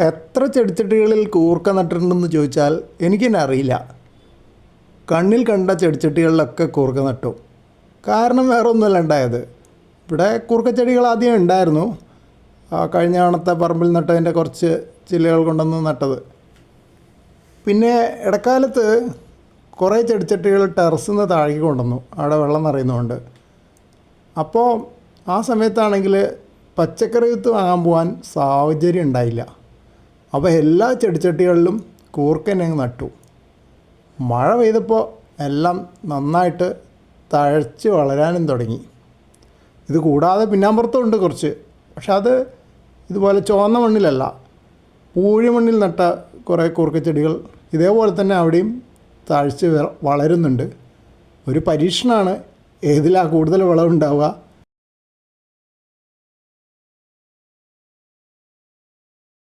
എത്ര ചെടിച്ചട്ടികളിൽ കൂർക്ക നട്ടിട്ടുണ്ടെന്ന് ചോദിച്ചാൽ എനിക്കെന്നെ അറിയില്ല. കണ്ണിൽ കണ്ട ചെടിച്ചട്ടികളിലൊക്കെ കൂർക്ക നട്ടു. കാരണം വേറെ ഒന്നുമല്ല ഉണ്ടായത്. ഇവിടെ കൂർക്കച്ചെടികൾ ആദ്യം ഉണ്ടായിരുന്നു. കഴിഞ്ഞ തവണത്തെ പറമ്പിൽ നട്ടതിൻ്റെ കുറച്ച് ചില്ലകൾ കൊണ്ടുവന്ന് നട്ടത്. പിന്നെ ഇടക്കാലത്ത് കുറേ ചെടിച്ചട്ടികൾ ടെറസിൽ നിന്ന് താഴേക്ക് കൊണ്ടുവന്നു, അവിടെ വെള്ളം നിറയുന്നതുകൊണ്ട്. അപ്പോൾ ആ സമയത്താണെങ്കിൽ പച്ചക്കറി വിത്ത് വാങ്ങാൻ പോകാൻ സാഹചര്യം ഉണ്ടായില്ല. അപ്പോൾ എല്ലാ ചെടിച്ചട്ടികളിലും കൂർക്കനെ നട്ടു. മഴ പെയ്തപ്പോൾ എല്ലാം നന്നായിട്ട് തഴച്ച് വളരാനും തുടങ്ങി. ഇത് കൂടാതെ പിന്നാമ്പുറത്തും ഉണ്ട് കുറച്ച്. പക്ഷെ അത് ഇതുപോലെ ചുവന്ന മണ്ണിലല്ല, പൂഴിമണ്ണിൽ നട്ട കുറേ കൂർക്കച്ചെടികൾ ഇതേപോലെ തന്നെ അവിടെയും തഴച്ച് വളരുന്നുണ്ട്. ഒരു പരീക്ഷണമാണ്, ഏതിലാണ് കൂടുതൽ വിളവുണ്ടാവുക